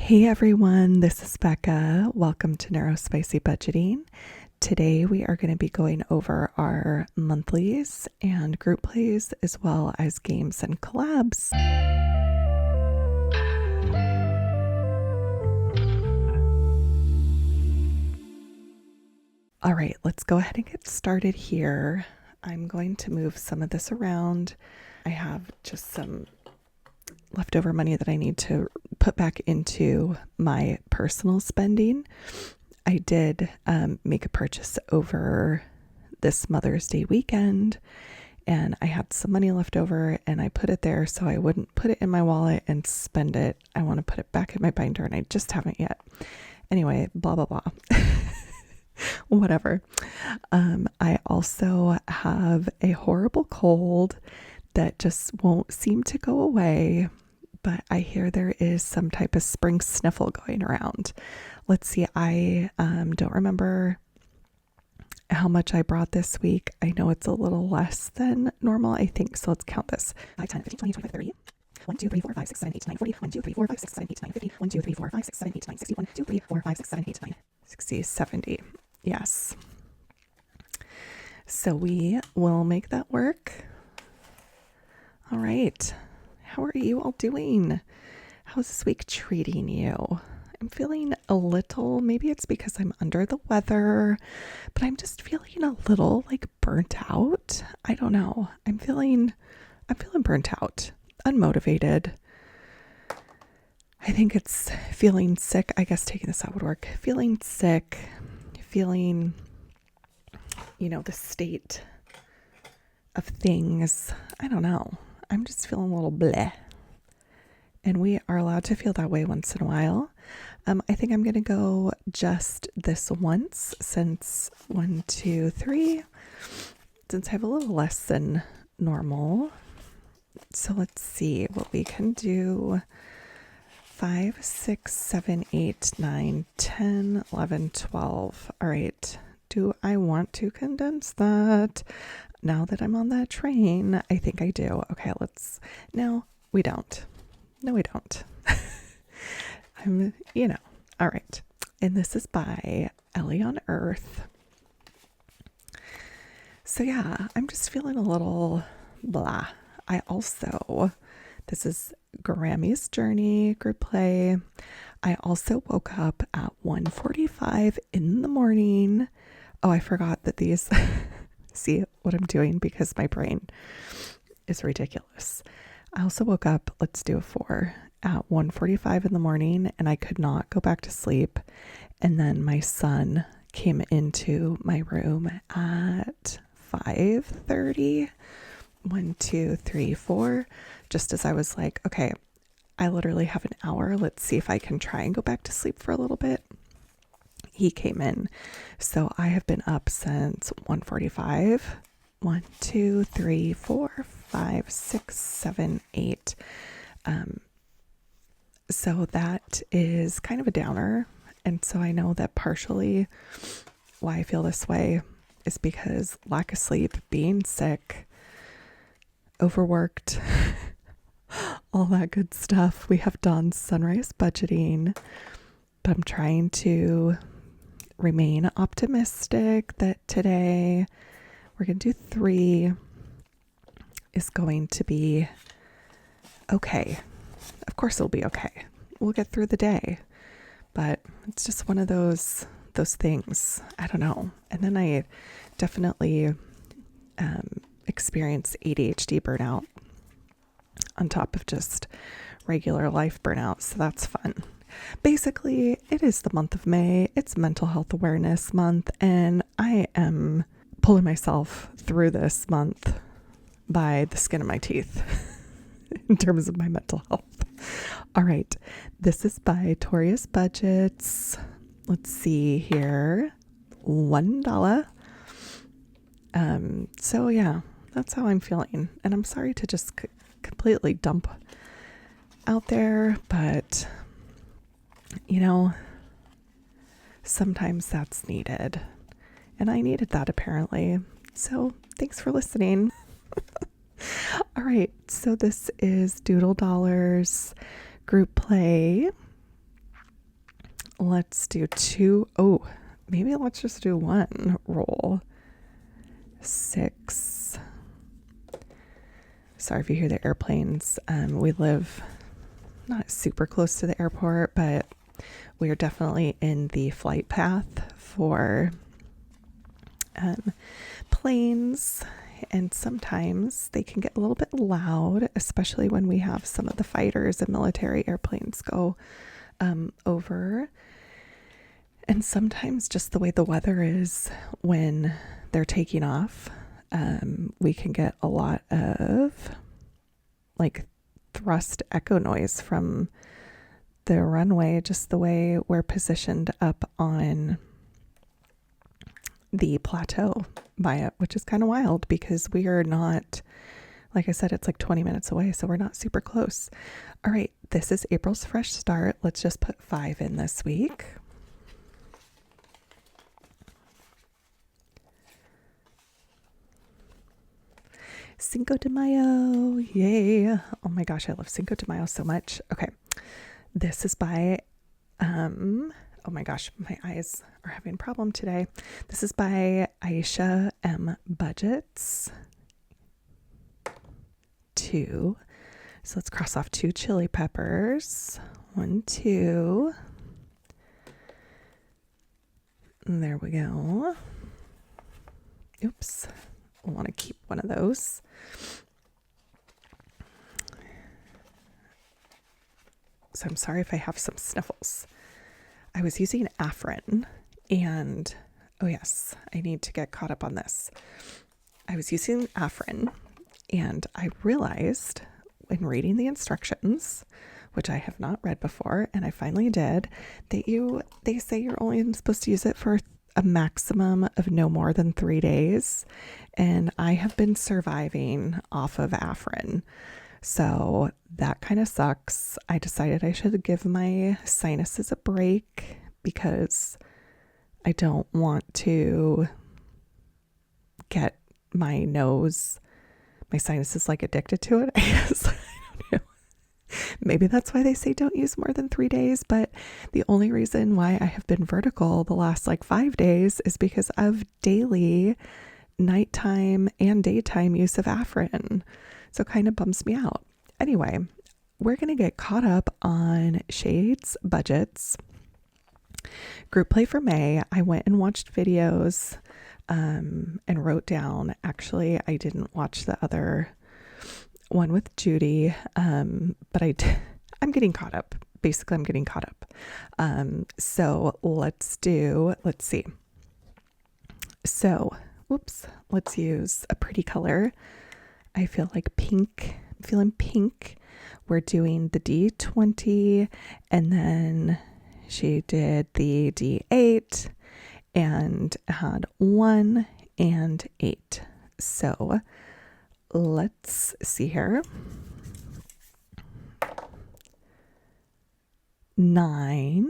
Hey everyone, this is Becca. Welcome to NeuroSpicyBudgeting. Today we are going to be going over our monthlies and group plays as well as games and collabs. All right, let's go ahead and get started here. I'm going to move some of this around. I have just some leftover money that I need to put back into my personal spending. I did make a purchase over this Mother's Day weekend, and I had some money left over, and I put it there so I wouldn't put it in my wallet and spend it. I want to put it back in my binder, and I just haven't yet. Anyway, blah, blah, blah. Whatever. I also have a horrible cold that just won't seem to go away, but I hear there is some type of spring sniffle going around. Let's see, I don't remember how much I brought this week. I know it's a little less than normal, I think, so let's count this. 5, 10, 15, 20, 25, 30. 1, 2, 3, 4, 5, 6, 7, 8, 9, 40. 1, 2, 3, 4, 5, 6, 7, 8, 9, 50. 1, 2, 3, 4, 5, 6, 7, 8, 9, 60. 1, 2, 3, 4, 5, 6, 7, 8, 9, 60, 70. Yes. So we will make that work. All right. How are you all doing? How's this week treating you? I'm feeling a little, maybe it's because I'm under the weather, but I'm just feeling a little like burnt out. I don't know. I'm feeling burnt out, unmotivated. I think it's feeling sick. I guess taking this out would work. Feeling sick, feeling, the state of things. I don't know. I'm just feeling a little bleh. And we are allowed to feel that way once in a while. I think I'm going to go just this once since 1, 2, 3, since I have a little less than normal. So let's see what we can do. 5, 6, 7, 8, 9, 10, 11, 12. All right. Do I want to condense that? Now that I'm on that train, I think I do. Okay, no, we don't. No, we don't. All right. And this is by EllieOnEarth. So yeah, I'm just feeling a little blah. This is Grammisjourney group play. I also woke up at 1:45 in the morning. Oh, I forgot that these, see what I'm doing because my brain is ridiculous. I also woke up, let's do a 4, at 1:45 in the morning, and I could not go back to sleep. And then my son came into my room at 5:30. 1, 2, 3, 4. Just as I was like, okay, I literally have an hour. Let's see if I can try and go back to sleep for a little bit. He came in. So I have been up since 1:45. 1, 2, 3, 4, 5, 6, 7, 8. So that is kind of a downer. And so I know that partially why I feel this way is because lack of sleep, being sick, overworked, all that good stuff. We have DawnsSunriseBudgeting, but I'm trying to remain optimistic that today we're going to do 3 is going to be okay. Of course it'll be okay. We'll get through the day, but it's just one of those things. I don't know. And then I definitely experience ADHD burnout on top of just regular life burnout. So that's fun. Basically, it is the month of May. It's Mental Health Awareness Month, and I am pulling myself through this month by the skin of my teeth in terms of my mental health. All right. This is by toriasbudgets. Let's see here. $1. So yeah, that's how I'm feeling. And I'm sorry to just completely dump out there, but sometimes that's needed. And I needed that apparently. So thanks for listening. All right. So this is DoodleDollarz group play. let's do 2. Oh, maybe let's just do 1 roll. 6. Sorry if you hear the airplanes. We live not super close to the airport, but we are definitely in the flight path for planes, and sometimes they can get a little bit loud, especially when we have some of the fighters and military airplanes go over. And sometimes just the way the weather is when they're taking off, we can get a lot of like thrust echo noise from the runway, just the way we're positioned up on the plateau by it, which is kind of wild because we are not, like I said, it's like 20 minutes away, so we're not super close. All right, this is April's Fresh Start. Let's just put 5 in this week. Cinco de Mayo, yay. Oh my gosh, I love Cinco de Mayo so much. Okay, this is by, oh my gosh, my eyes are having a problem today. This is by AishaMBudgets. 2. So let's cross off 2 chili peppers. 1, 2. And there we go. Oops. I want to keep one of those. So I'm sorry if I have some sniffles. I was using Afrin, and oh yes, I need to get caught up on this. I was using Afrin, and I realized in reading the instructions, which I have not read before, and I finally did, that they say you're only supposed to use it for a maximum of no more than 3 days, and I have been surviving off of Afrin, so that kind of sucks. I decided I should give my sinuses a break because I don't want to get my sinuses like addicted to it, I guess. I don't know. Maybe that's why they say don't use more than 3 days, but the only reason why I have been vertical the last like 5 days is because of daily nighttime and daytime use of Afrin. So it kind of bums me out. Anyway, we're going to get caught up on ShadesBudgets. Group play for May. I went and watched videos and wrote down. Actually, I didn't watch the other one with Judy, but I'm getting caught up. Basically, I'm getting caught up. So let's see. So, let's use a pretty color. I feel like pink. I'm feeling pink. We're doing the D20, and then she did the D8 and had 1 and 8. So let's see here. 9.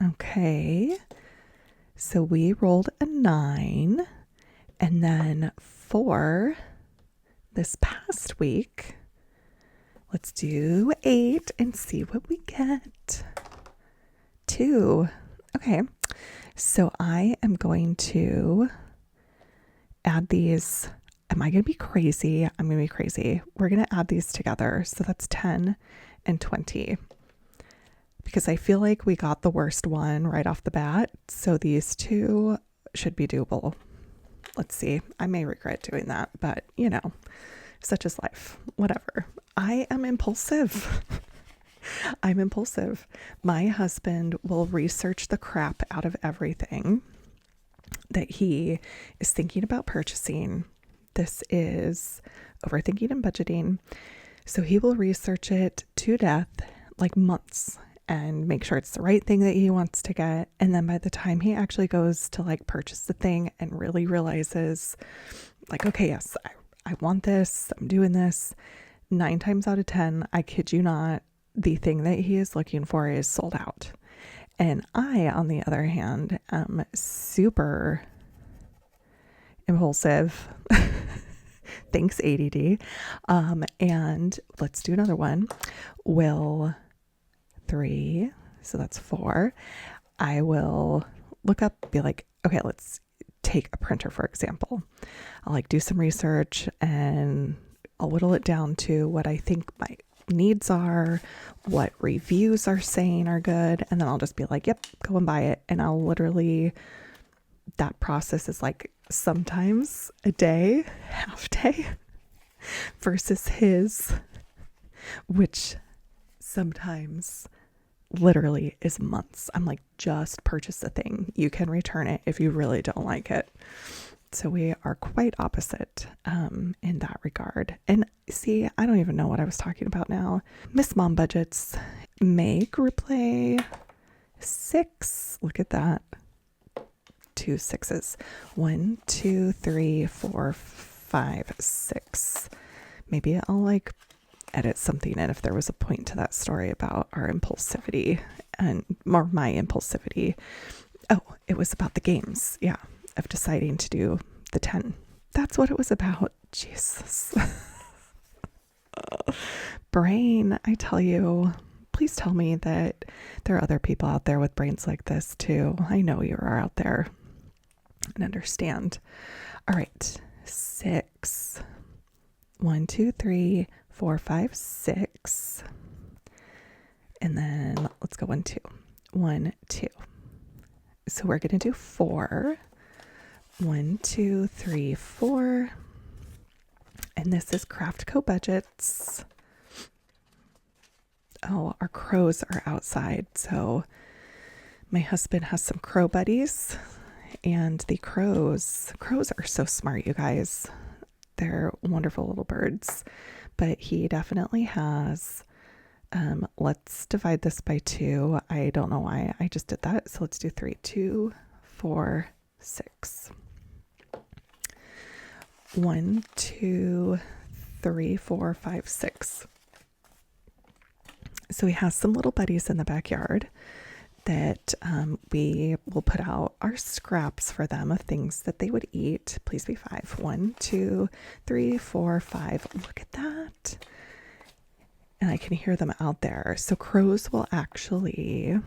Okay. So we rolled a 9, and then 4 this past week. Let's do 8 and see what we get. 2. Okay. So I am going to add these. Am I going to be crazy? I'm going to be crazy. We're going to add these together. So that's 10 and 20. Because I feel like we got the worst one right off the bat. So these two should be doable. Let's see. I may regret doing that, but you know, such is life. Whatever. I am impulsive. I'm impulsive. My husband will research the crap out of everything that he is thinking about purchasing. This is overthinking and budgeting. So he will research it to death, like months, and make sure it's the right thing that he wants to get. And then by the time he actually goes to like purchase the thing and really realizes like, okay, yes, I want this, I'm doing this, 9 times out of 10, I kid you not, the thing that he is looking for is sold out. And I, on the other hand, am super impulsive. Thanks, ADD. And let's do another one. Will 3, So that's 4. I will look up, be like, okay, let's take a printer, for example. I'll like do some research and I'll whittle it down to what I think my needs are, what reviews are saying are good. And then I'll just be like, yep, go and buy it. And I'll literally, that process is like sometimes a day, half day versus his, which sometimes literally is months. I'm like, just purchase the thing. You can return it if you really don't like it. So we are quite opposite in that regard. And see, I don't even know what I was talking about now. MischiefManagedBudgets, make replay 6. Look at that. 2 6s. 1, 2, 3, 4, 5, 6. Maybe I'll like edit something in if there was a point to that story about our impulsivity and more my impulsivity. Oh, it was about the games. Yeah. Of deciding to do the 10. That's what it was about. Jesus. Brain, I tell you, please tell me that there are other people out there with brains like this too. I know you are out there and understand. All right. 6. 1, 2, 3, 4, 5, 6. And then let's go 1, 2. 1, 2. So we're going to do 4. 1, 2, 3, 4. And this is CraftCoBudgets. Oh, our crows are outside. So my husband has some crow buddies, and the crows are so smart, you guys. They're wonderful little birds. But he definitely has, let's divide this by 2. I don't know why I just did that. So let's do 3, 2, 4, 6. 1, 2, 3, 4, 5, 6. So he has some little buddies in the backyard that we will put out our scraps for them of things that they would eat. Please be 5. 1, 2, 3, 4, 5. Look at that. And I can hear them out there. So crows will actually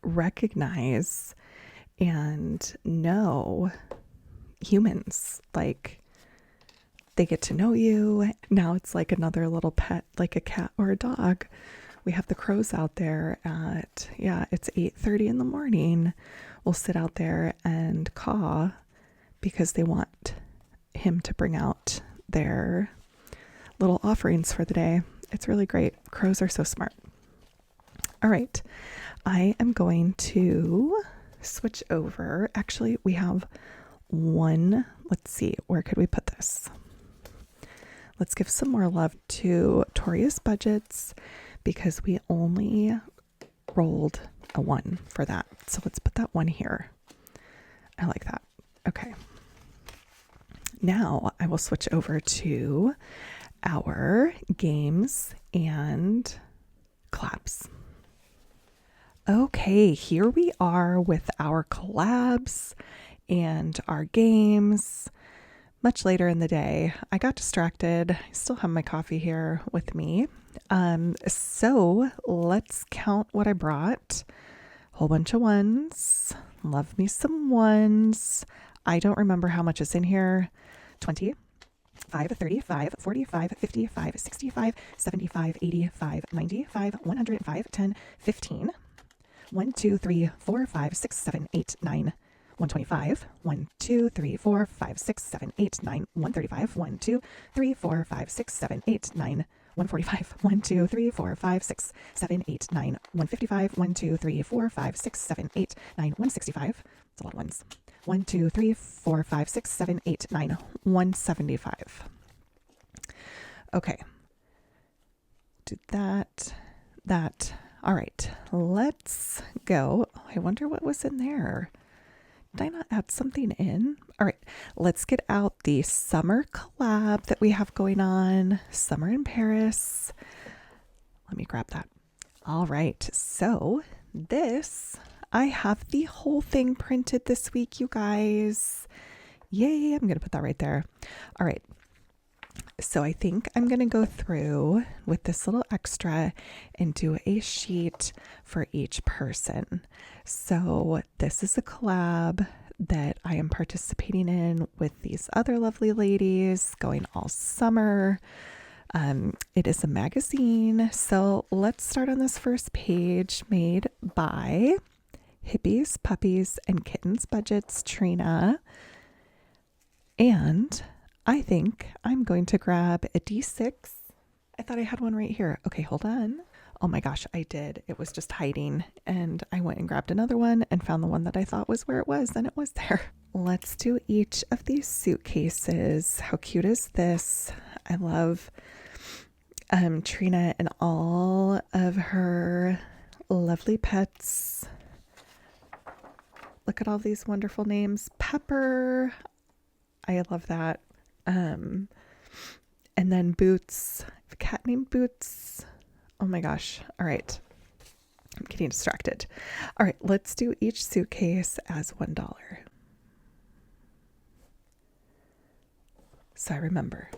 recognize and know humans. Like, they get to know you. Now it's like another little pet, like a cat or a dog. We have the crows out there at, it's 8:30 in the morning. We'll sit out there and caw because they want him to bring out their little offerings for the day. It's really great. Crows are so smart. All right. I am going to switch over. Actually, we have one. Let's see. Where could we put this? Let's give some more love to toriasbudgets because we only rolled a 1 for that. So let's put that 1 here. I like that. Okay. Now I will switch over to our games and collabs. Okay, here we are with our collabs and our games. Much later in the day, I got distracted. I still have my coffee here with me. So let's count what I brought. Whole bunch of 1s. Love me some 1s. I don't remember how much is in here. 20, 5, 35, 45, 55, 65, 75, 85, 95, 105, 10, 15. 1, 2, 3, 4, 5, 6, 7, 8, 9. 125, 1, 2, 3, 4, 5, 6, 7, 8, 9, 135, 1, 2, 3, 4, 5, 6, 7, 8, 9, 145, 1, 2, 3, 4, 5, 6, 7, 8, 9, 155, 1, 2, 3, 4, 5, 6, 7, 8, 9, 165. That's a lot of 1s. 1, 2, 3, 4, 5, 6, 7, 8, 9, 175. Okay. Do that. All right. Let's go. I wonder what was in there. Did I not add something in? All right, let's get out the summer collab that we have going on. Summer in Paris. Let me grab that. All right, so this, I have the whole thing printed this week, you guys. Yay, I'm going to put that right there. All right, So I think I'm going to go through with this little extra and do a sheet for each person. So this is a collab that I am participating in with these other lovely ladies going all summer. It is a magazine. So let's start on this first page, made by HippiesPuppiesandKittensBudgets, Trina. And I think I'm going to grab a D6. I thought I had one right here. Okay, hold on. Oh my gosh, I did. It was just hiding. And I went and grabbed another one and found the one that I thought was where it was, and it was there. Let's do each of these suitcases. How cute is this? I love Trina and all of her lovely pets. Look at all these wonderful names. Pepper. I love that. And then Boots, a cat named Boots. Oh my gosh. All right. I'm getting distracted. All right. Let's do each suitcase as $1. So I remember.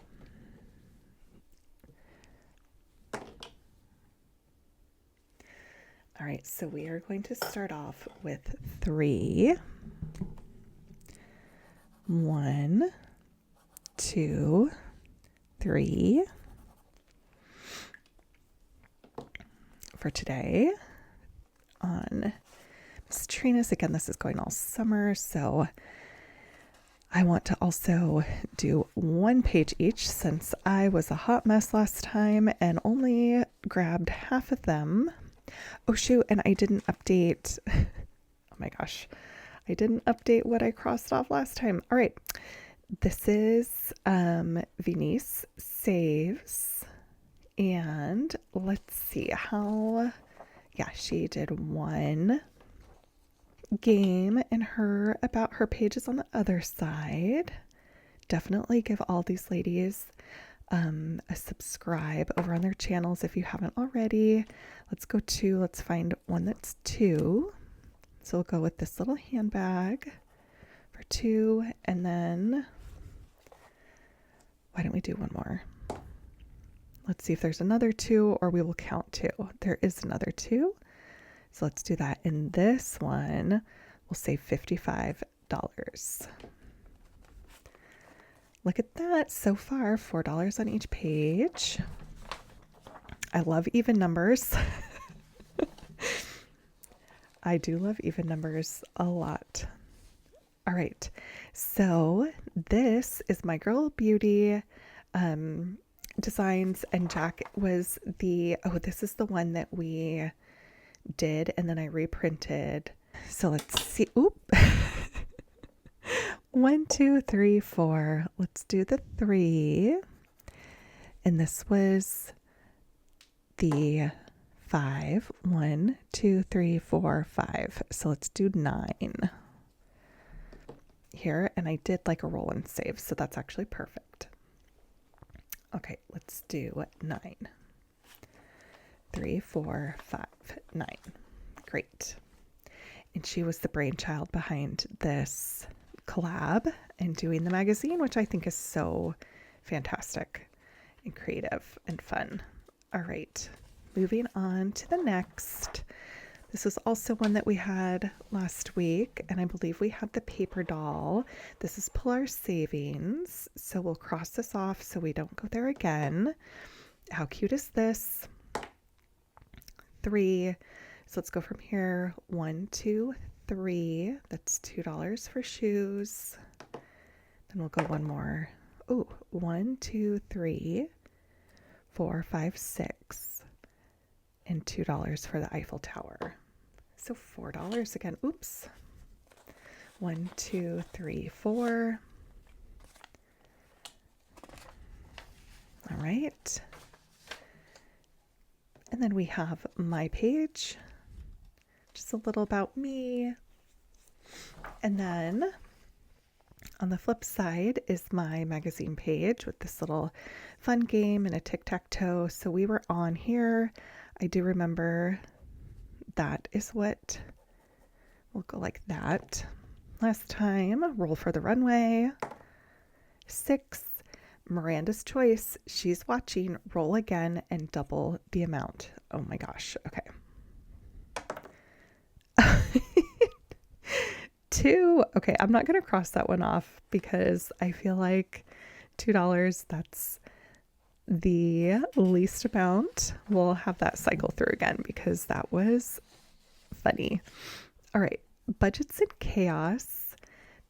All right. So we are going to start off with 3. 1, 2, 3 for today. On Miss Trina's, again, this is going all summer, so I want to also do 1 page each since I was a hot mess last time and only grabbed half of them. Oh shoot, and I didn't update. Oh my gosh. I didn't update what I crossed off last time. All right. This is Denise Saves. And let's see how, yeah, she did 1 game in her about her pages on the other side. Definitely give all these ladies a subscribe over on their channels if you haven't already. Let's go to, let's find one that's 2. So we'll go with this little handbag for 2, and then why don't we do 1 more? Let's see if there's another 2, or we will count 2. There is another 2. So let's do that. In this one, we'll save $55. Look at that. So far, $4 on each page. I love even numbers. I do love even numbers a lot. All right. So this is my girl Beauty designs, and Jack was the, oh, this is the one that we did and then I reprinted. So let's see. Oop. 1, 2, 3, 4. Let's do the 3. And this was the 5. 1, 2, 3, 4, 5. So let's do 9 here. And I did like a roll and save, so that's actually perfect. Okay, let's do 9. 3, 4, 5, 9. Great. And she was the brainchild behind this collab and doing the magazine, which I think is so fantastic and creative and fun. All right. Moving on to the next. This was also one that we had last week, and I believe we had the paper doll. This is Pull Our Savings, so we'll cross this off so we don't go there again. How cute is this? 3. So let's go from here. 1, 2, 3. That's $2 for shoes. Then we'll go one more. Oh, 1, 2, 3, 4, 5, 6. And $2 for the Eiffel Tower. So $4 again. Oops. 1, 2, 3, 4. All right. And then we have my page, just a little about me. And then on the flip side is my magazine page with this little fun game and a tic-tac-toe. So we were on here. I do remember that is what we'll go like that. Last time, roll for the runway. 6, Miranda's choice. She's watching. Roll again and double the amount. Oh my gosh. Okay. 2. Okay, I'm not going to cross that one off because I feel like $2, that's the least amount. We'll have that cycle through again because that was funny. All right, budgets and chaos.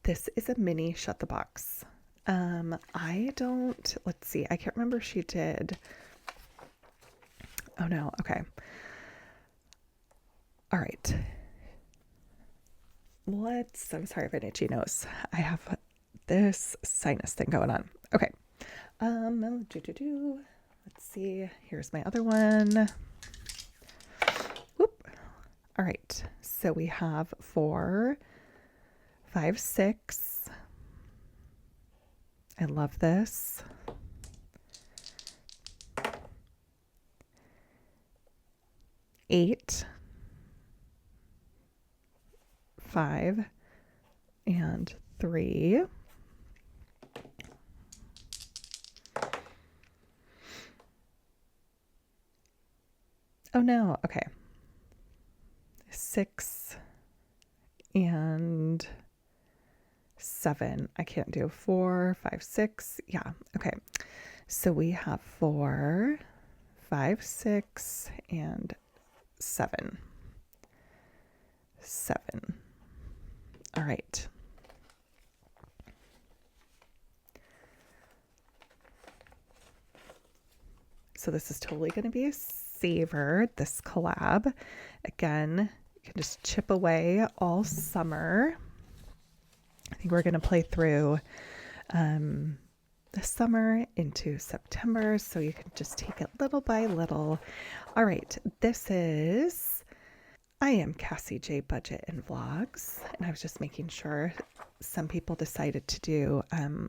This is a mini shut the box. Let's see. I can't remember if she did. Oh no. Okay. All right. I'm sorry if I itchy nose. I have this sinus thing going on. Okay. Let's see. Here's my other one. Whoop. All right. So we have 4, 5, 6. I love this. 8, 5, and 3. Oh no, okay. 6 and 7. I can't do 4, 5, 6. Yeah, okay. So we have 4, 5, 6, and 7. 7. All right. So this is totally going to be a saver, this collab. Again, you can just chip away all summer. I think we're going to play through the summer into September, so you can just take it little by little. All right, I am Cassie J Budget and Vlogs, and I was just making sure. Some people decided to do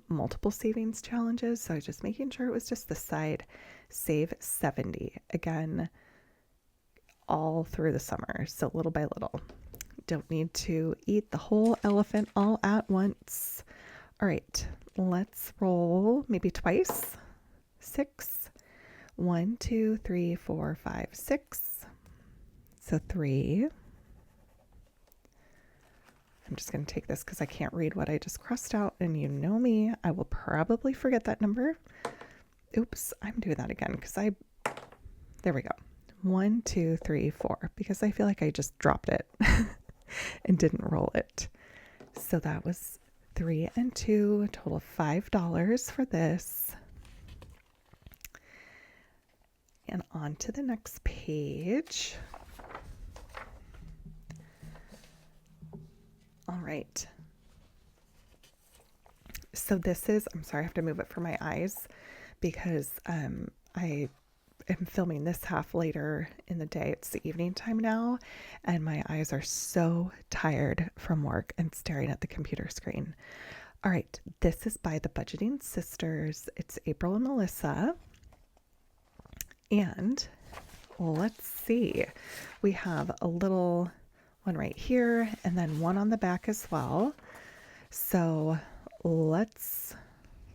multiple savings challenges, so I was just making sure it was just the side save 70 again all through the summer, so little by little. Don't need to eat the whole elephant all at once. All right, let's roll maybe twice. 6. 1, 2, 3, 4, 5, 6. So 3. I'm just going to take this because I can't read what I just crossed out, and you know me, I will probably forget that number. Oops, I'm doing that again because there we go. 1, 2, 3, 4, because I feel like I just dropped it and didn't roll it. So that was 3 and 2, a total of $5 for this. And on to the next page. All right. So this is, I'm sorry, I have to move it for my eyes because I am filming this half later in the day. It's the evening time now, and my eyes are so tired from work and staring at the computer screen. All right, this is by the Budgeting Sisters. It's April and Melissa. And let's see, we have a little one right here and then one on the back as well. So let's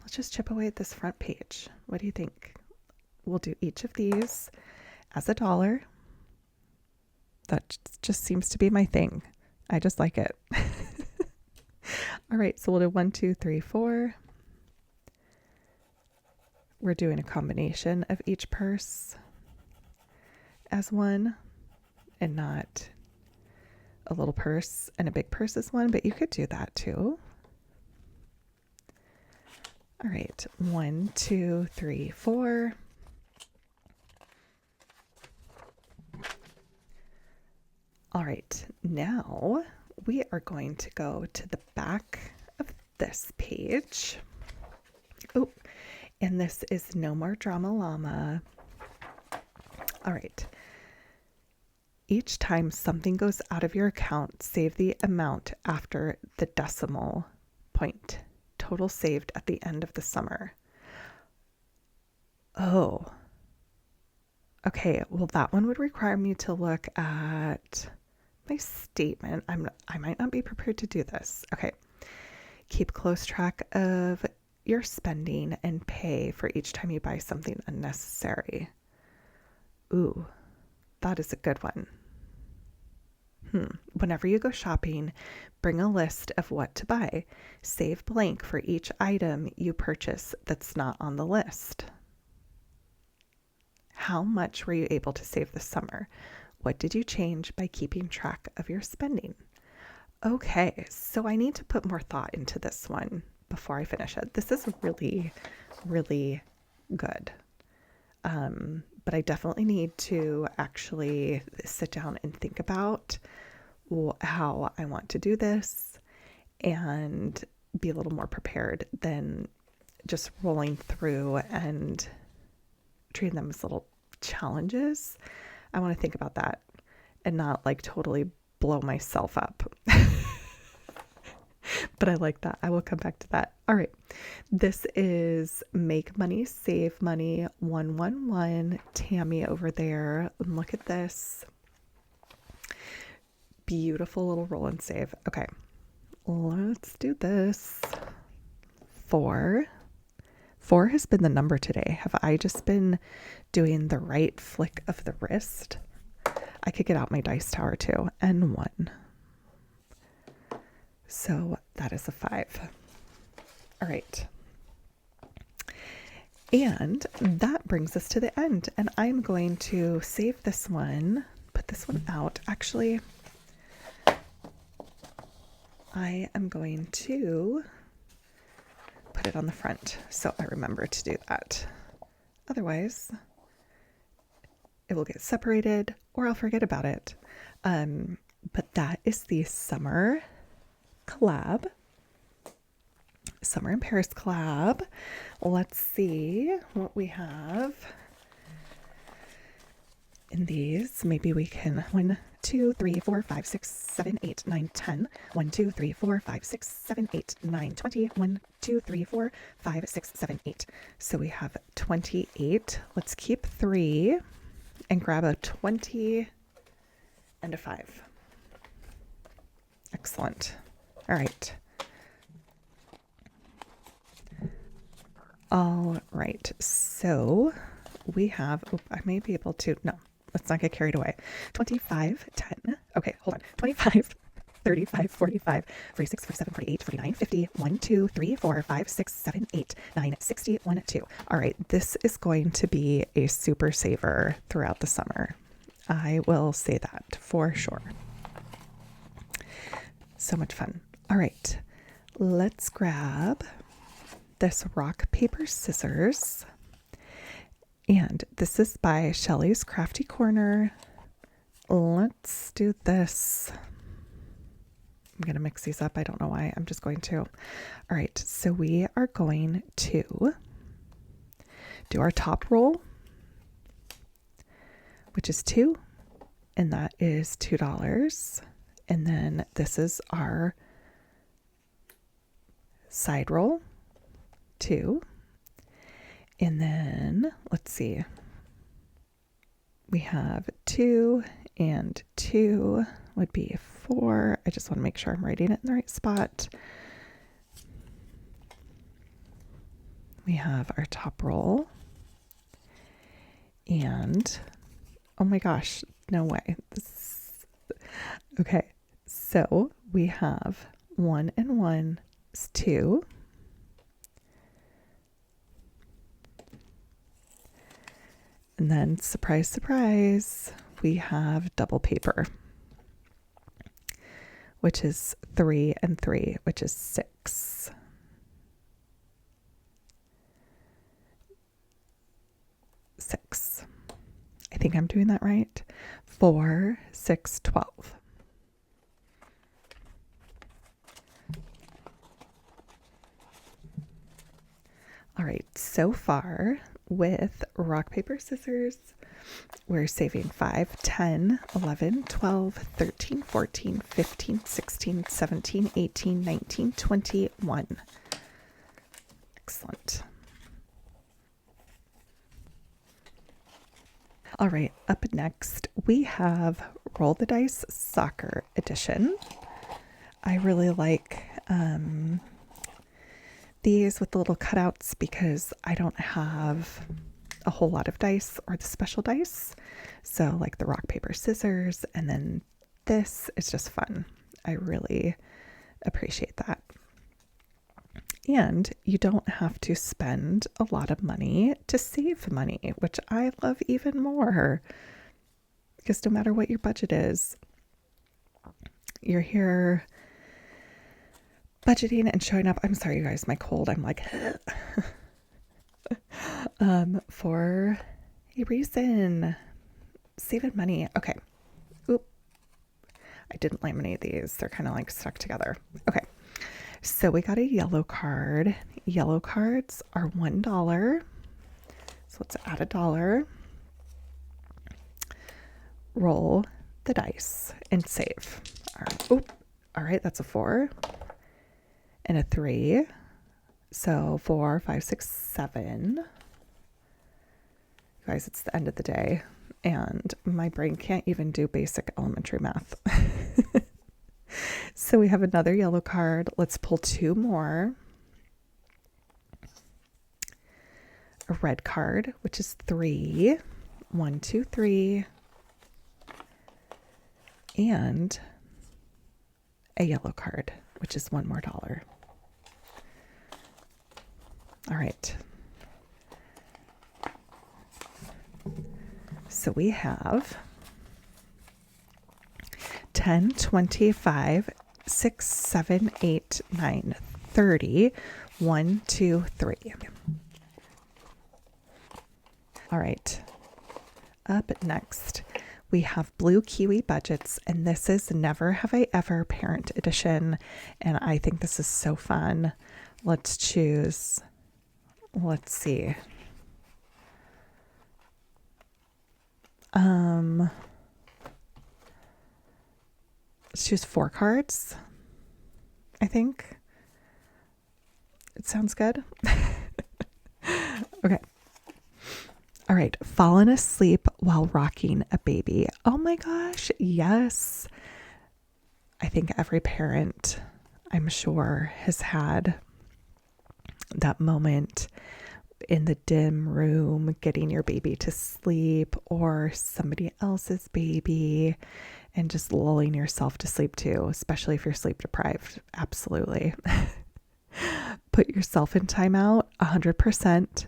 just chip away at this front page. What do you think? We'll do each of these as $1. That just seems to be my thing. I just like it. All right, so we'll do 1, 2, 3, 4. We're doing a combination of each purse as one and not a little purse and a big purse as one, but you could do that too. All right, 1, 2, 3, 4. All right, now we are going to go to the back of this page. Oh, and this is No More Drama Llama. All right. Each time something goes out of your account, save the amount after the decimal point. Total saved at the end of the summer. Oh. Okay, well that one would require me to look at my statement. I might not be prepared to do this. Okay. Keep close track of your spending and pay for each time you buy something unnecessary. Ooh, that is a good one. Whenever you go shopping, bring a list of what to buy. Save blank for each item you purchase that's not on the list. How much were you able to save this summer? What did you change by keeping track of your spending? Okay, so I need to put more thought into this one before I finish it. This is really, really good. But I definitely need to actually sit down and think about how I want to do this and be a little more prepared than just rolling through and treating them as little challenges. I want to think about that and not like totally blow myself up. But I like that. I will come back to that. All right. This is Make Money, Save Money 111. Tammy over there. Look at this. Beautiful little roll and save. Okay. Let's do this. 4. 4 has been the number today. Have I just been doing the right flick of the wrist? I could get out my dice tower too. And 1. So that is a 5. All right. And that brings us to the end. And I'm going to save this one, put this one out. Actually, I am going to put it on the front so I remember to do that. Otherwise, it will get separated or I'll forget about it. But that is the summer collab, Summer in Paris collab. Let's see what we have in these. Maybe we can 1, 2, 3, 4, 5, 6, 7, 8, 9, 10. 1, 2, 3, 4, 5, 6, 7, 8, 9, 20. 1, 2, 3, 4, 5, 6, 7, 8. So we have 28. Let's keep 3 and grab a 20 and a 5. Excellent. All right. All right. So we have, I may be able to, no, let's not get carried away. 25, 10. Okay, hold on. 25, 35, 45, 46, 47, 48, 49, 50, 1, 2, 3, 4, 5, 6, 7, 8, 9, 60, 1, 2. All right. This is going to be a super saver throughout the summer. I will say that for sure. So much fun. All right. Let's grab this rock, paper, scissors. And this is by Shelly's Crafty Corner. Let's do this. I'm going to mix these up. I don't know why. I'm just going to. All right. So we are going to do our top roll, which is 2. And that is $2. And then this is our side roll, 2. And then let's see, we have 2 and 2 would be 4. I just want to make sure I'm writing it in the right spot. We have our top roll and oh my gosh, no way. Okay. So we have 1 and 1 is 2. And then surprise, surprise, we have double paper, which is 3 and 3, which is 6. I think I'm doing that right. 4, 6, 12. All right, so far with rock, paper, scissors, we're saving 5, 10, 11, 12, 13, 14, 15, 16, 17, 18, 19, 21. Excellent. All right, up next, we have Roll the Dice Soccer Edition. I really like these with the little cutouts because I don't have a whole lot of dice or the special dice. So like the rock, paper, scissors, and then this is just fun. I really appreciate that. And you don't have to spend a lot of money to save money, which I love even more. Because no matter what your budget is, you're here budgeting and showing up. I'm sorry, you guys, my cold. I'm like, for a reason. Saving money. Okay. Oop. I didn't laminate these. They're kind of like stuck together. Okay. So we got a yellow card. Yellow cards are $1. So let's add $1. Roll the dice and save. All right. Oop. All right. That's a 4 and a 3. So 4, 5, 6, 7. Guys, it's the end of the day and my brain can't even do basic elementary math. So we have another yellow card. Let's pull 2 more. A red card, which is 3. 1, 2, 3. And a yellow card, which is $1 more. All right. So we have 10, 25, 6, 7, 8, 9, 30, 1, 2, 3. All right. Up next, we have BlueKiwiBudgets, and this is Never Have I Ever Parent Edition, and I think this is so fun. Let's choose, let's see. Let's choose 4 cards. I think it sounds good. Okay. All right. Fallen asleep while rocking a baby. Oh my gosh. Yes. I think every parent, I'm sure, has had that moment in the dim room, getting your baby to sleep or somebody else's baby and just lulling yourself to sleep too, especially if you're sleep deprived. Absolutely. Put yourself in timeout 100%.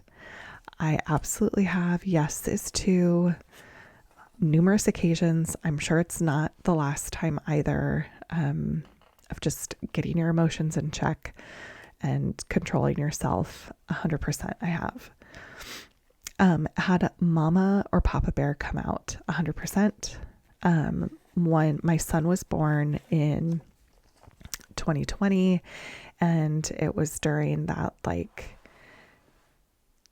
I absolutely have. Yes, is to numerous occasions. I'm sure it's not the last time either, of just getting your emotions in check and controlling yourself. 100% I have. Had Mama or Papa Bear come out. 100%. When my son was born in 2020, and it was during that, like,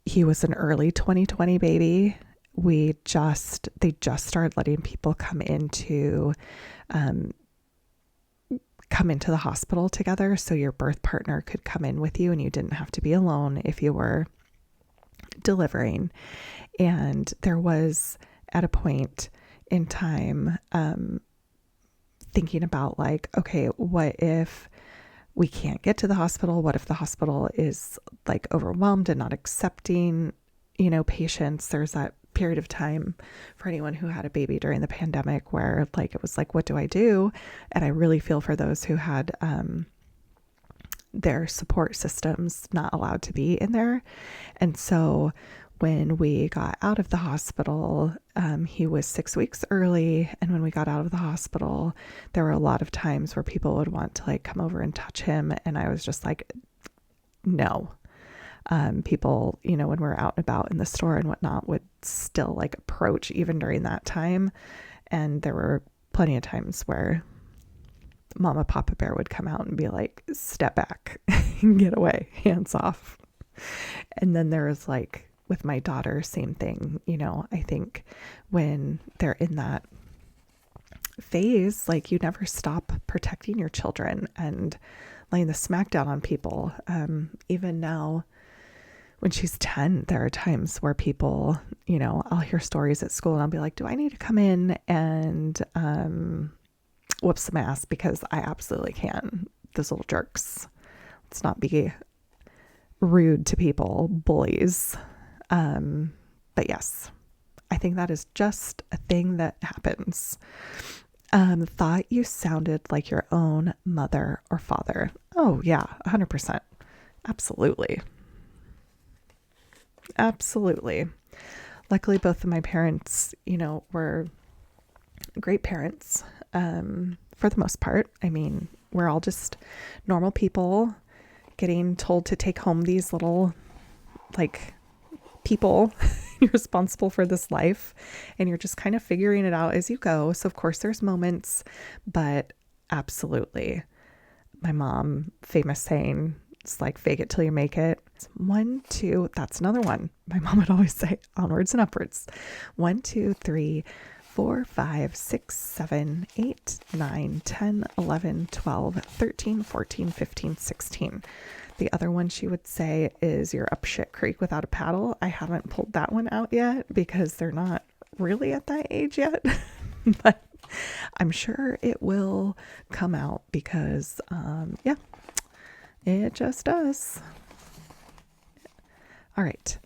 he was an early 2020 baby. They just started letting people come into the hospital together, so your birth partner could come in with you and you didn't have to be alone if you were delivering. And there was, at a point in time, thinking about, like, okay, what if we can't get to the hospital? What if the hospital is like overwhelmed and not accepting, patients? There's that period of time for anyone who had a baby during the pandemic where, like, it was like, what do I do? And I really feel for those who had their support systems not allowed to be in there. And so when we got out of the hospital, he was 6 weeks early. And when we got out of the hospital, there were a lot of times where people would want to, like, come over and touch him. And I was just like, no. People, when we're out and about in the store and whatnot, would still, like, approach even during that time. And there were plenty of times where Mama Papa Bear would come out and be like, step back, get away, hands off. And then there was, like, with my daughter, same thing. I think when they're in that phase, like, you never stop protecting your children and laying the smack down on people. Even now, when she's 10, there are times where people, I'll hear stories at school and I'll be like, do I need to come in and whoop some ass? Because I absolutely can. Those little jerks. Let's not be rude to people, bullies. But yes, I think that is just a thing that happens. Thought you sounded like your own mother or father. Oh yeah, 100%. Absolutely. Absolutely. Luckily, both of my parents, were great parents, for the most part. I mean, we're all just normal people getting told to take home these little, people. You're responsible for this life, and you're just kind of figuring it out as you go. So of course there's moments, but absolutely. My mom, famous saying, it's like fake it till you make it. 1, 2, that's another one. My mom would always say onwards and upwards. 1, 2, 3, 4, 5, 6, 7, 8, 9, 10, 11, 12, 13, 14, 15, 16. The other one she would say is you're up shit creek without a paddle. I haven't pulled that one out yet because they're not really at that age yet, but I'm sure it will come out because, yeah, it just does. All right.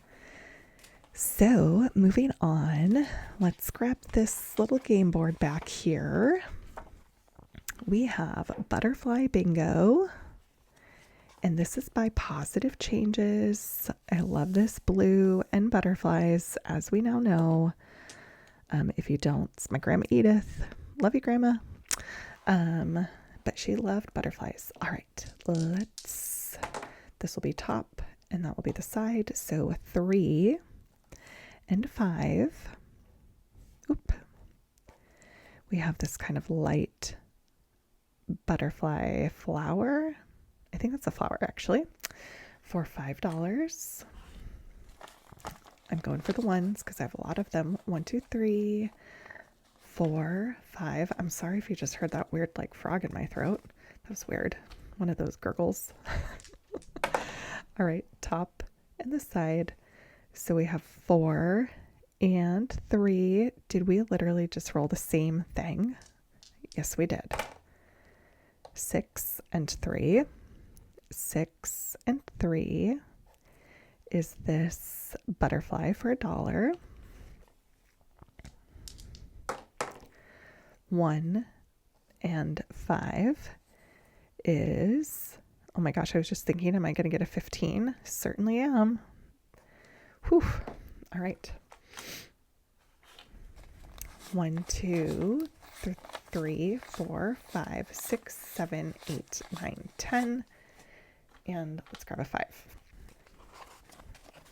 So moving on, let's grab this little game board back here. We have Butterfly Bingo. And this is by Positive Changes. I love this blue and butterflies, as we now know. If you don't, it's my Grandma Edith. Love you, Grandma. But she loved butterflies. All right, this will be top and that will be the side. So 3 and 5. Oop. We have this kind of light butterfly flower. I think that's a flower actually, for $5. I'm going for the ones because I have a lot of them. 1, 2, 3, 4, 5. I'm sorry if you just heard that weird frog in my throat. That was weird. One of those gurgles. All right, top and the side. So we have 4 and 3. Did we literally just roll the same thing? Yes, we did. 6 and 3. 6 and 3 is this butterfly for $1. 1 and 5 is, oh my gosh, I was just thinking, am I going to get a 15? Certainly am. Whew. All right. 1, 2, 3, 4, 5, 6, 7, 8, 9, 10. And let's grab a 5.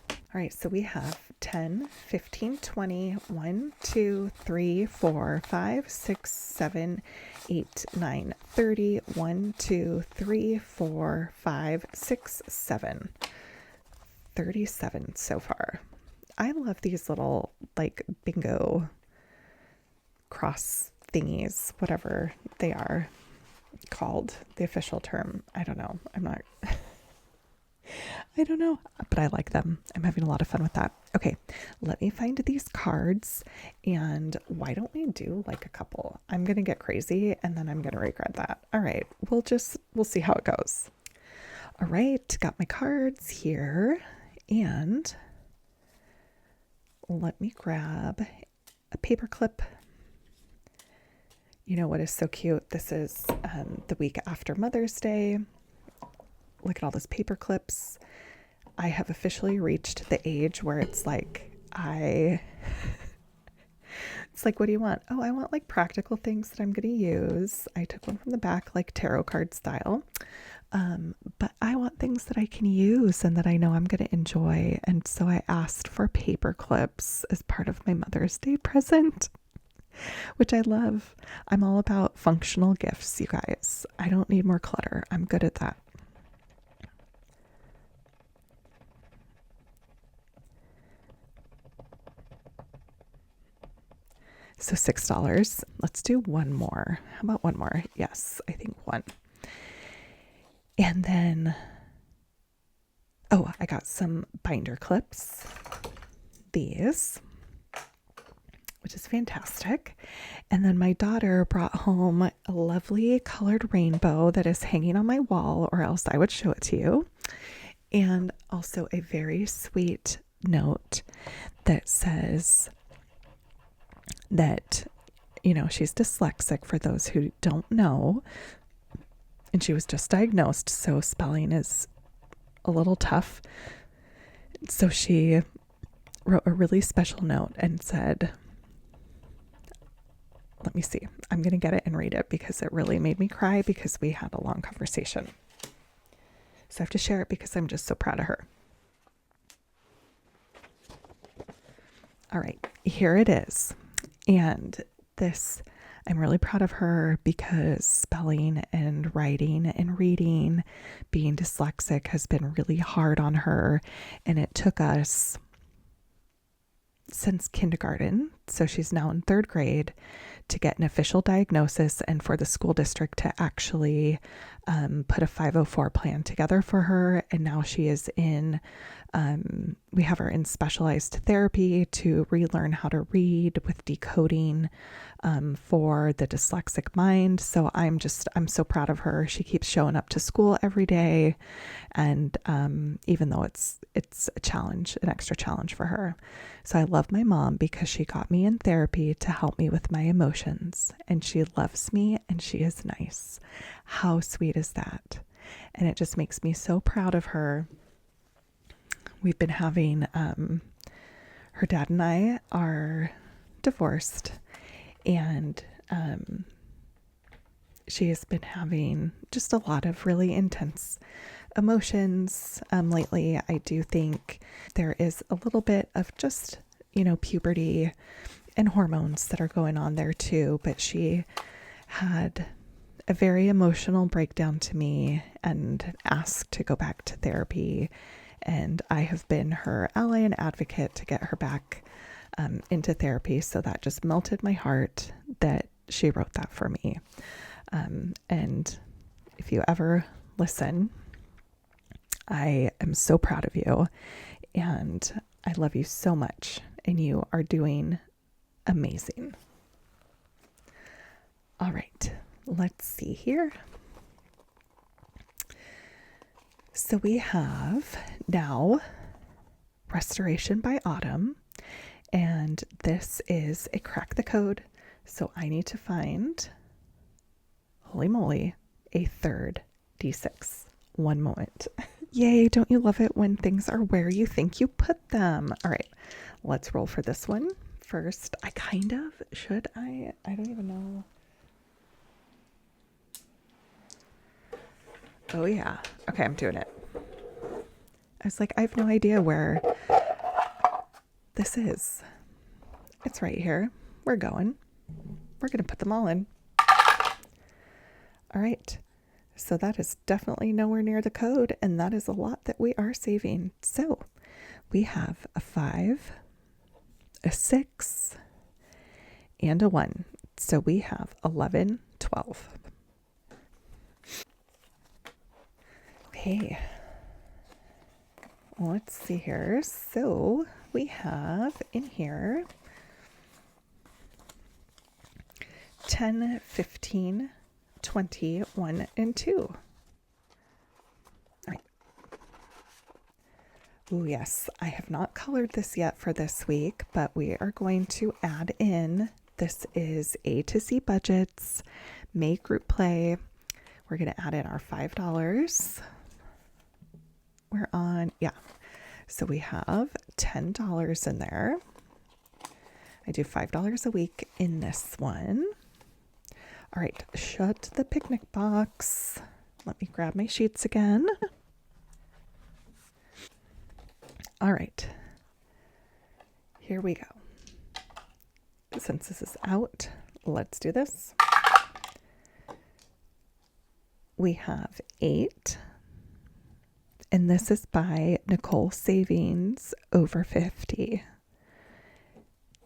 All right, so we have 10, 15, 20, 1, 2, 3, 4, 5, 6, 7, 8, 9, 30, 1, 2, 3, 4, 5, 6, 7. 37 so far. I love these little bingo cross thingies, whatever they are called, the official term. I don't know. I don't know, but I like them. I'm having a lot of fun with that. Okay, let me find these cards, and why don't we do a couple? I'm going to get crazy and then I'm going to regret that. All right, we'll see how it goes. All right, got my cards here, and let me grab a paper clip. You know what is so cute? This is the week after Mother's Day. Look at all those paper clips. I have officially reached the age where it's it's what do you want? Oh, I want practical things that I'm going to use. I took one from the back, tarot card style. But I want things that I can use and that I know I'm going to enjoy. And so I asked for paper clips as part of my Mother's Day present, which I love. I'm all about functional gifts, you guys. I don't need more clutter. I'm good at that. So $6. Let's do one more. How about one more? Yes, I think one. And then, oh, I got some binder clips. These, which is fantastic. And then my daughter brought home a lovely colored rainbow that is hanging on my wall, or else I would show it to you. And also a very sweet note that says that, she's dyslexic, for those who don't know, and she was just diagnosed, so spelling is a little tough. So she wrote a really special note and said, let me see, I'm going to get it and read it because it really made me cry because we had a long conversation. So I have to share it because I'm just so proud of her. All right, here it is. And this, I'm really proud of her because spelling and writing and reading, being dyslexic, has been really hard on her. And it took us since kindergarten, so she's now in 3rd grade, to get an official diagnosis and for the school district to actually put a 504 plan together for her. And now she is we have her in specialized therapy to relearn how to read with decoding for the dyslexic mind. So I'm so proud of her. She keeps showing up to school every day. And even though it's a challenge, an extra challenge for her. So I love my mom because she got me in therapy to help me with my emotions. And she loves me and she is nice. How sweet is that? And it just makes me so proud of her. We've been having, her dad and I are divorced, and she has been having just a lot of really intense emotions lately. I do think there is a little bit of just, puberty and hormones that are going on there too, but she had a very emotional breakdown to me and asked to go back to therapy. And I have been her ally and advocate to get her back into therapy. So that just melted my heart that she wrote that for me. And if you ever listen, I am so proud of you and I love you so much. And you are doing amazing. All right, let's see here. So we have now Restoration by Autumn, and this is a crack the code. So I need to find, holy moly, a 3rd D6. One moment. Yay, don't you love it when things are where you think you put them? All right, let's roll for this one first. I don't even know. Oh yeah. Okay, I'm doing it. I was like, I have no idea where this is. It's right here. We're going to put them all in. All right. So that is definitely nowhere near the code, and that is a lot that we are saving. So we have a 5, a 6, and a 1. So we have 11, 12. Okay, let's see here. So we have in here 10, 15, 20, 1, and 2. All right. Oh yes, I have not colored this yet for this week, but we are going to add in, this is A to Z budgets, May group play. We're going to add in our $5. We're on, yeah. So we have $10 in there. I do $5 a week in this one. All right, shut the picnic box. Let me grab my sheets again. All right, here we go. Since this is out, let's do this. We have 8. And this is by Nicole Savings, over 50.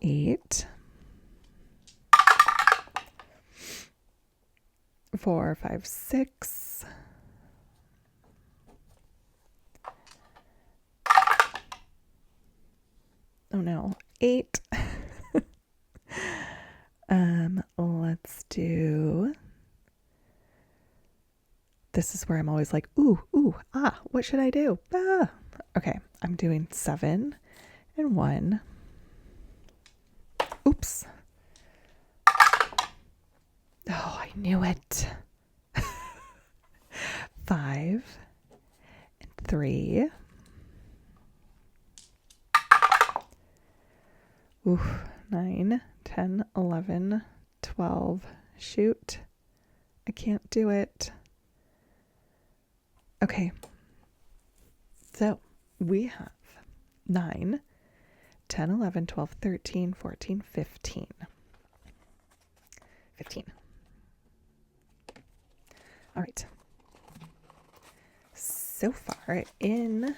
8, 4, 5, 6. Oh no, 8. Let's do This is where I'm always like, ooh, what should I do? Ah. Okay, I'm doing 7 and 1. Oops. Oh, I knew it. 5 and 3. Ooh, 9, 10, 11, 12. Shoot. I can't do it. Okay. So we have 9, 10, 11, 12, 13, 14, 15. 15. All right. So far in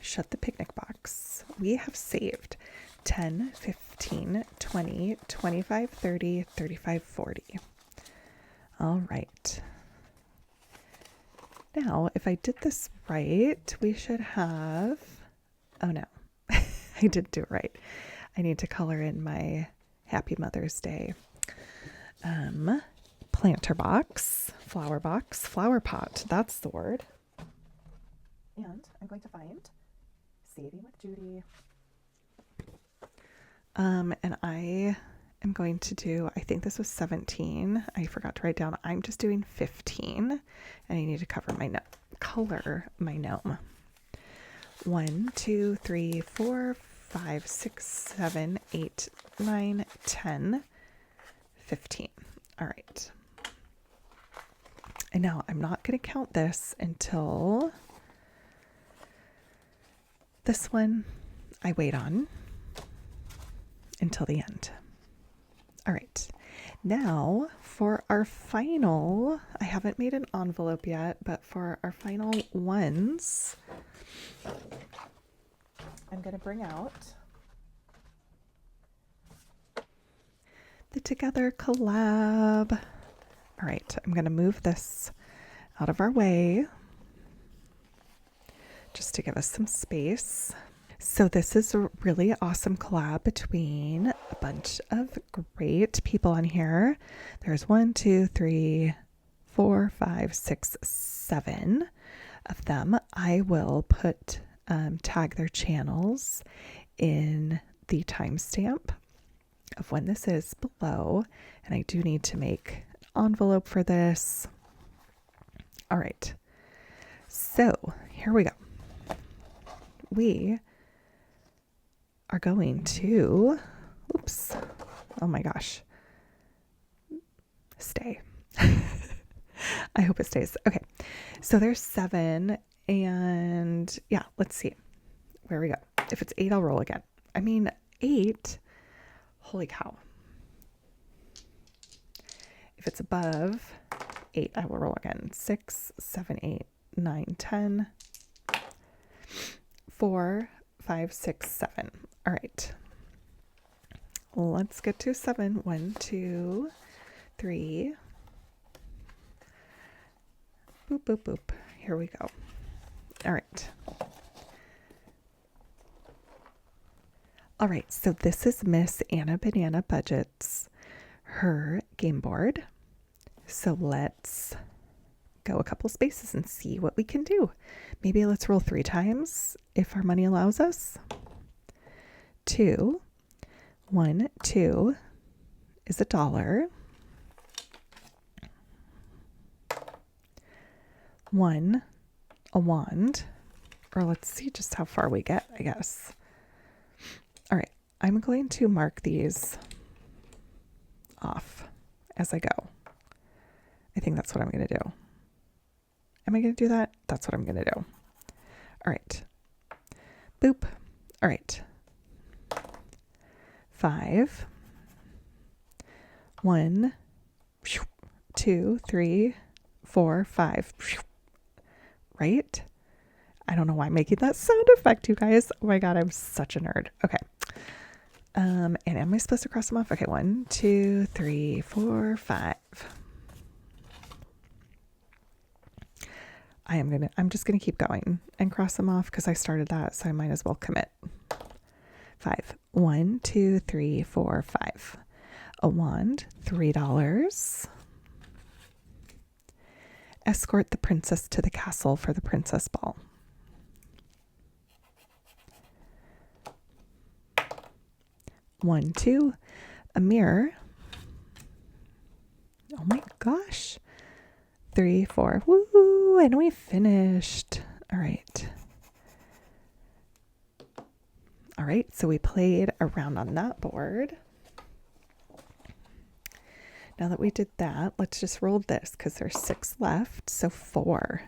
Shut the Picnic Box, we have saved 10, 15, 20, 25, 30, 35, 40. All right. Now, if I did this right, we should have, oh no, I didn't do it right. I need to color in my Happy Mother's Day planter box, flower pot, that's the word. And I'm going to find Saving with Judy. And I am going to do, I think this was 17. I forgot to write down. I'm just doing 15, and I need to color my gnome. 1, 2, 3, 4, 5, 6, 7, 8, 9, 10, 15. All right. And now I'm not going to count this until this one I wait on until the end. All right. Now for our final, I haven't made an envelope yet, but for our final ones, I'm going to bring out the Together collab. All right. I'm going to move this out of our way just to give us some space. So this is a really awesome collab between a bunch of great people on here. There's 1, 2, 3, 4, 5, 6, 7 of them. I will put tag their channels in the timestamp of when this is below. And I do need to make an envelope for this. All right. So here we go. We are going to, oops, oh my gosh, stay. I hope it stays. Okay, so there's 7, and yeah, let's see where we go. If it's 8, I'll roll again. I mean, 8, holy cow. If it's above 8, I will roll again. 6, 7, 8, 9, 10, 4, 5, 6, 7. All right. Let's get to 7. 1, 2, 3. Boop, boop, boop. Here we go. All right. All right. So this is Miss Anna Banana Budgets, her game board. So let's go a couple spaces and see what we can do. Maybe let's roll 3 times if our money allows us. 2, 1, 2 is $1. 1, a wand, or let's see just how far we get, I guess. All right, I'm going to mark these off as I go. I think that's what I'm going to do. Am I going to do that? That's what I'm going to do. All right. Boop. All right. 5. 1, 2, 3, 4, 5. Right? I don't know why I'm making that sound effect, you guys. Oh my God, I'm such a nerd. Okay. And am I supposed to cross them off? Okay, 1, 2, 3, 4, 5. I'm just gonna keep going and cross them off because I started that, so I might as well commit. 5. 1, 2, 3, 4, 5. A wand, $3. escort the princess to the castle for the princess ball. 1, 2, a mirror. Oh my gosh. 3, 4. Woo! And we finished. All right. All right, so we played around on that board. Now that we did that, let's just roll this because there's 6 left. So 4.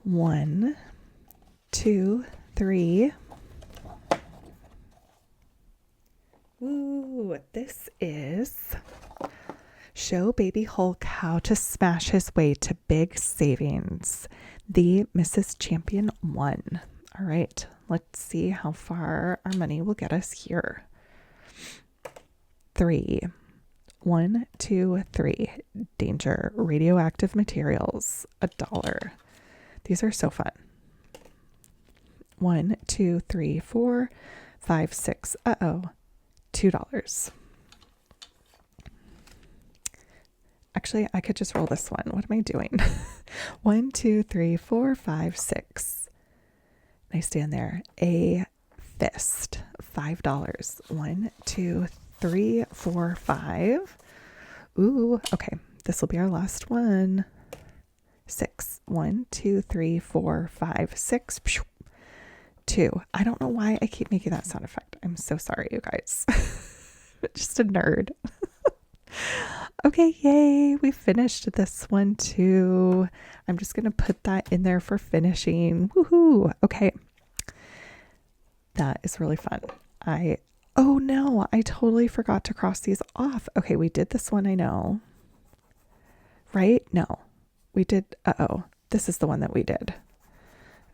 1, 2, 3. Ooh, this is Show Baby Hulk How to Smash His Way to Big Savings. The Mrs. Champion 1. All right, let's see how far our money will get us here. 3. 1, 2, 3. Danger. Radioactive materials. $1. These are so fun. 1, 2, 3, 4, 5, 6. $2. Actually, I could just roll this one. What am I doing? 1, 2, 3, 4, 5, 6. I stand there. A fist. $5. 1, 2, 3, 4, 5. Ooh, okay. This will be our last one. 6. 1, 2, 3, 4, 5, 6. 2. I don't know why I keep making that sound effect. I'm so sorry, you guys. Just a nerd. Okay, yay. We finished this one too. I'm just going to put that in there for finishing. Woohoo. Okay. That is really fun. Oh no, I totally forgot to cross these off. Okay, we did this one, I know. Right? No. We did, this is the one that we did.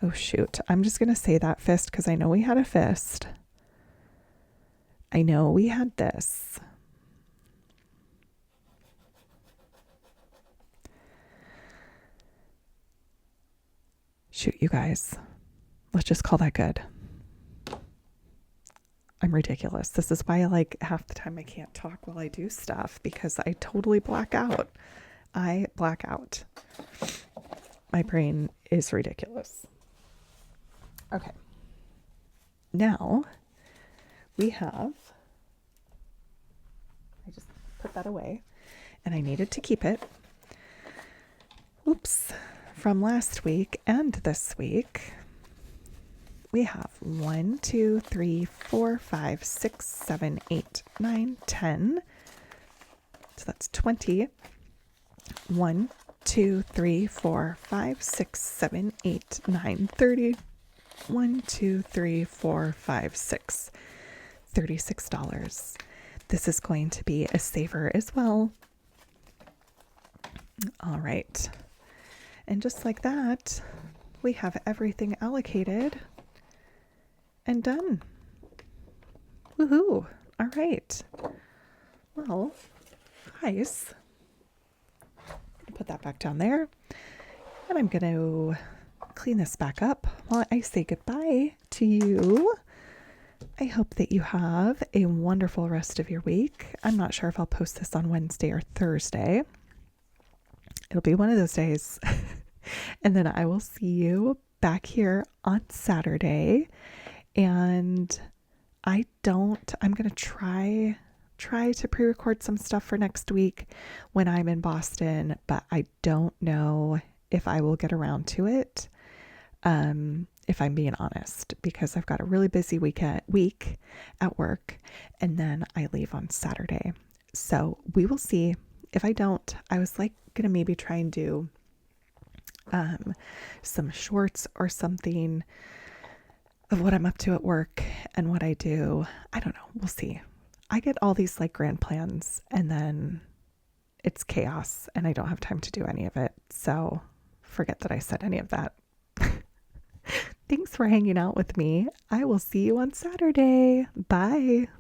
Oh shoot. I'm just going to say that fist because I know we had a fist. I know we had this. Shoot, you guys. Let's just call that good. I'm ridiculous. This is why half the time I can't talk while I do stuff because I totally black out. I black out. My brain is ridiculous. Okay. Now we have, I just put that away and I needed to keep it. Oops. From last week and this week, we have 1, 2, 3, 4, 5, 6, 7, 8, 9, 10. So that's 20. 1, 2, 3, 4, 5, 6, 7, 8, 9, 30. 1, 2, 3, 4, 5, 6. $36. This is going to be a saver as well. All right. And just like that, we have everything allocated and done. Woohoo. All right. Well, guys, put that back down there. And I'm going to clean this back up while I say goodbye to you. I hope that you have a wonderful rest of your week. I'm not sure if I'll post this on Wednesday or Thursday. It'll be one of those days. And then I will see you back here on Saturday. And I'm going to try to pre-record some stuff for next week when I'm in Boston, but I don't know if I will get around to it. If I'm being honest, because I've got a really busy week at work, and then I leave on Saturday. So we will see. If I don't, I was gonna maybe try and do some shorts or something of what I'm up to at work and what I do. I don't know. We'll see. I get all these grand plans and then it's chaos and I don't have time to do any of it. So forget that I said any of that. Thanks for hanging out with me. I will see you on Saturday. Bye.